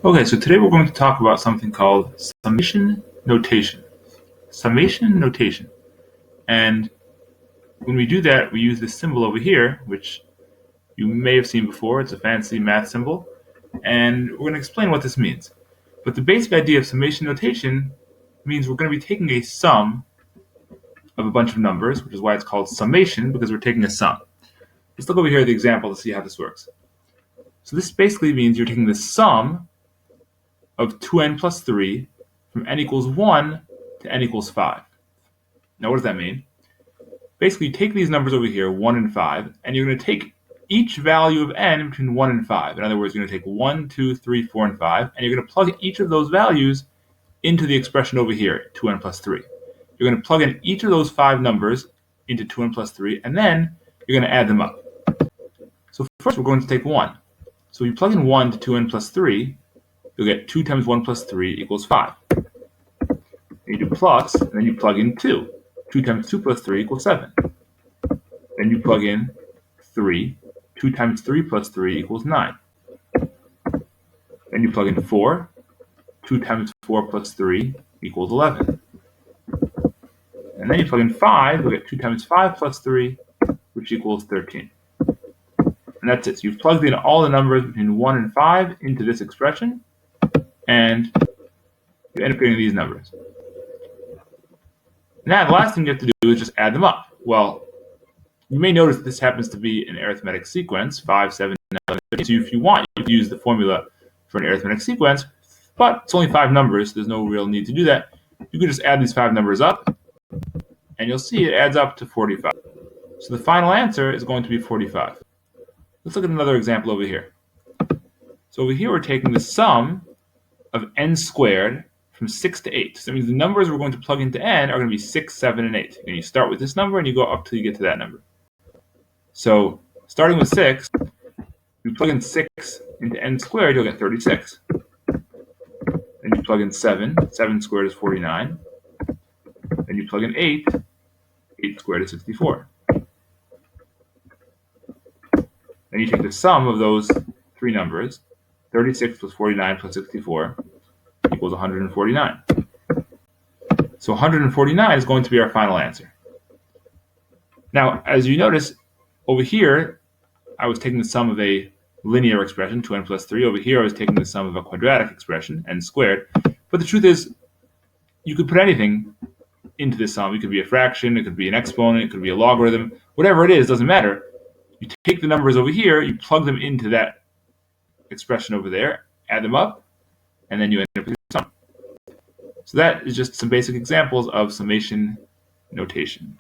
Okay, so today we're going to talk about something called summation notation. Summation notation. And when we do that, we use this symbol over here, which you may have seen before. It's a fancy math symbol. And we're going to explain what this means. But the basic idea of summation notation means we're going to be taking a sum of a bunch of numbers, which is why it's called summation, because we're taking a sum. Let's look over here at the example to see how this works. So this basically means you're taking the sum of 2n plus 3 from n equals 1 to n equals 5. Now, what does that mean? Basically, you take these numbers over here, 1 and 5, and you're going to take each value of n between 1 and 5. In other words, you're going to take 1, 2, 3, 4, and 5, and you're going to plug each of those values into the expression over here, 2n plus 3. You're going to plug in each of those 5 numbers into 2n plus 3, and then you're going to add them up. So first, we're going to take 1. So you plug in 1 to 2n plus 3, you'll get 2 times 1 plus 3 equals 5. And you do plus, and then you plug in 2. 2 times 2 plus 3 equals 7. Then you plug in 3. 2 times 3 plus 3 equals 9. Then you plug in 4. 2 times 4 plus 3 equals 11. And then you plug in 5, you'll get 2 times 5 plus 3, which equals 13. And that's it. So you've plugged in all the numbers between 1 and 5 into this expression, and you end up getting these numbers. Now, the last thing you have to do is just add them up. Well, you may notice this happens to be an arithmetic sequence, 5, 7, 9, 11, 13. So if you want, you can use the formula for an arithmetic sequence, but it's only 5 numbers. There's no real need to do that. You can just add these 5 numbers up, and you'll see it adds up to 45. So the final answer is going to be 45. Let's look at another example over here. So over here, we're taking the sum of n squared from 6 to 8. So that means the numbers we're going to plug into n are going to be 6, 7, and 8. And you start with this number, and you go up till you get to that number. So starting with 6, if you plug in 6 into n squared, you'll get 36. Then you plug in 7. 7 squared is 49. Then you plug in 8. 8 squared is 64. Then you take the sum of those 3 numbers. 36 plus 49 plus 64 equals 149. So 149 is going to be our final answer. Now, as you notice, over here, I was taking the sum of a linear expression, 2n plus 3. Over here, I was taking the sum of a quadratic expression, n squared. But the truth is, you could put anything into this sum. It could be a fraction, it could be an exponent, it could be a logarithm. Whatever it is, doesn't matter. You take the numbers over here, you plug them into that expression over there, add them up, and then you end up with your sum. So that is just some basic examples of summation notation.